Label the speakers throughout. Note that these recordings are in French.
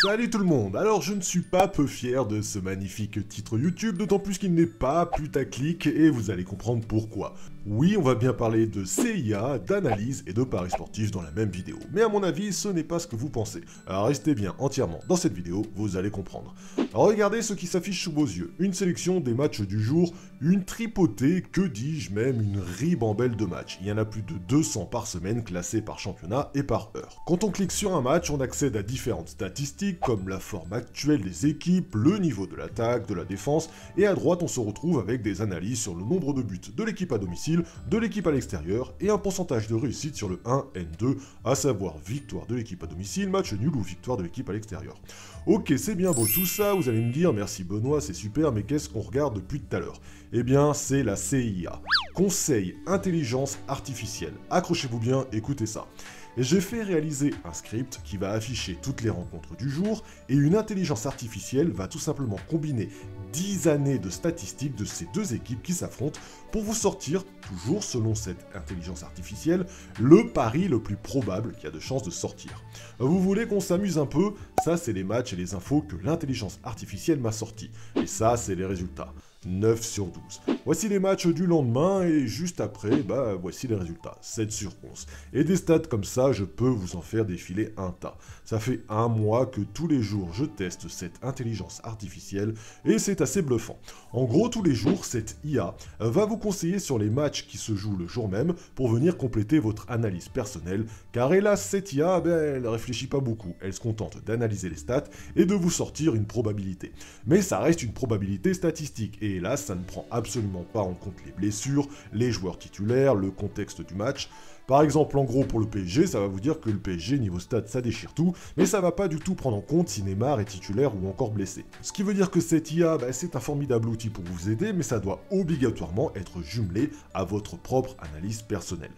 Speaker 1: Salut tout le monde. Alors je ne suis pas peu fier de ce magnifique titre YouTube, d'autant plus qu'il n'est pas putaclic et vous allez comprendre pourquoi. Oui, on va bien parler de CIA, d'analyse et de paris sportifs dans la même vidéo, mais à mon avis ce n'est pas ce que vous pensez. Alors restez bien entièrement dans cette vidéo, vous allez comprendre. Alors regardez ce qui s'affiche sous vos yeux, une sélection des matchs du jour, une tripotée, que dis-je même, une ribambelle de matchs. Il y en a plus de 200 par semaine classés par championnat et par heure. Quand on clique sur un match, on accède à différentes statistiques comme la forme actuelle des équipes, le niveau de l'attaque, de la défense, et à droite on se retrouve avec des analyses sur le nombre de buts de l'équipe à domicile, de l'équipe à l'extérieur, et un pourcentage de réussite sur le 1N2, à savoir victoire de l'équipe à domicile, match nul ou victoire de l'équipe à l'extérieur. Ok, c'est bien beau tout ça, vous allez me dire merci Benoît, c'est super, mais qu'est-ce qu'on regarde depuis tout à l'heure? Eh bien, c'est la CIA, Conseil Intelligence Artificielle. Accrochez-vous bien, écoutez ça. Et j'ai fait réaliser un script qui va afficher toutes les rencontres du jour, et une intelligence artificielle va tout simplement combiner 10 années de statistiques de ces deux équipes qui s'affrontent pour vous sortir, toujours selon cette intelligence artificielle, le pari le plus probable qui a de chances de sortir. Vous voulez qu'on s'amuse un peu? Ça, c'est les matchs et les infos que l'intelligence artificielle m'a sortis. Et ça, c'est les résultats. 9 sur 12. Voici les matchs du lendemain et juste après, voici les résultats. 7 sur 11. Et des stats comme ça, je peux vous en faire défiler un tas. Ça fait un mois que tous les jours je teste cette intelligence artificielle et c'est assez bluffant. En gros, tous les jours, cette IA va vous conseiller sur les matchs qui se jouent le jour même pour venir compléter votre analyse personnelle, car hélas, cette IA, elle réfléchit pas beaucoup. Elle se contente d'analyser les stats et de vous sortir une probabilité. Mais ça reste une probabilité statistique et hélas, ça ne prend absolument pas en compte les blessures, les joueurs titulaires, le contexte du match. Par exemple, en gros, pour le PSG, ça va vous dire que le PSG, niveau stats, ça déchire tout, mais ça va pas du tout prendre en compte si Neymar est titulaire ou encore blessé. Ce qui veut dire que cette IA, c'est un formidable outil pour vous aider, mais ça doit obligatoirement être jumelé à votre propre analyse personnelle.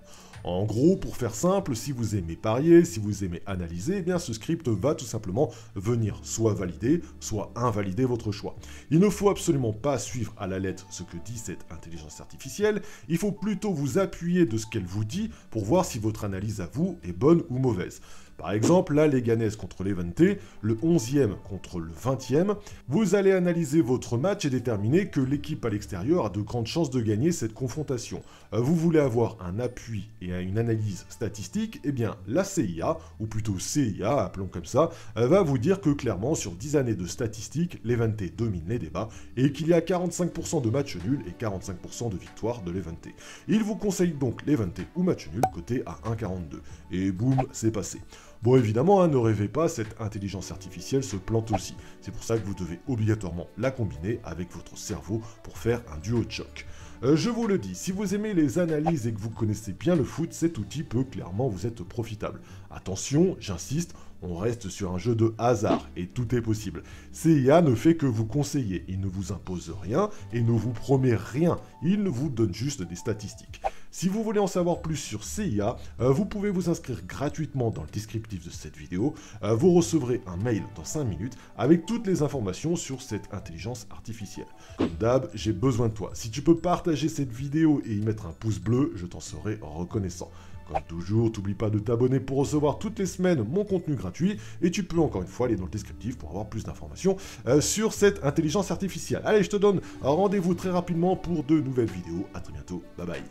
Speaker 1: En gros, pour faire simple, si vous aimez parier, si vous aimez analyser, eh bien ce script va tout simplement venir soit valider, soit invalider votre choix. Il ne faut absolument pas suivre à la lettre ce que dit cette intelligence artificielle, il faut plutôt vous appuyer de ce qu'elle vous dit pour voir si votre analyse à vous est bonne ou mauvaise. Par exemple, la Leganés contre l'Eventé, le 11e contre le 20e, vous allez analyser votre match et déterminer que l'équipe à l'extérieur a de grandes chances de gagner cette confrontation. Vous voulez avoir un appui et une analyse statistique, eh bien la CIA, ou plutôt CIA, appelons comme ça, va vous dire que clairement sur 10 années de statistiques, l'Eventé domine les débats et qu'il y a 45% de matchs nuls et 45% de victoires de l'Eventé. Il vous conseille donc l'Eventé ou match nul coté à 1,42. Et boum, c'est passé. Bon évidemment, ne rêvez pas, cette intelligence artificielle se plante aussi. C'est pour ça que vous devez obligatoirement la combiner avec votre cerveau pour faire un duo de choc. Je vous le dis, si vous aimez les analyses et que vous connaissez bien le foot, cet outil peut clairement vous être profitable. Attention, j'insiste, on reste sur un jeu de hasard et tout est possible. CIA ne fait que vous conseiller, il ne vous impose rien et ne vous promet rien, il vous donne juste des statistiques. Si vous voulez en savoir plus sur CIA, vous pouvez vous inscrire gratuitement dans le descriptif de cette vidéo. Vous recevrez un mail dans 5 minutes avec toutes les informations sur cette intelligence artificielle. Comme d'hab, j'ai besoin de toi. Si tu peux partager cette vidéo et y mettre un pouce bleu, je t'en serai reconnaissant. Comme toujours, n'oublie pas de t'abonner pour recevoir toutes les semaines mon contenu gratuit et tu peux encore une fois aller dans le descriptif pour avoir plus d'informations sur cette intelligence artificielle. Allez, je te donne rendez-vous très rapidement pour de nouvelles vidéos. À très bientôt, bye bye.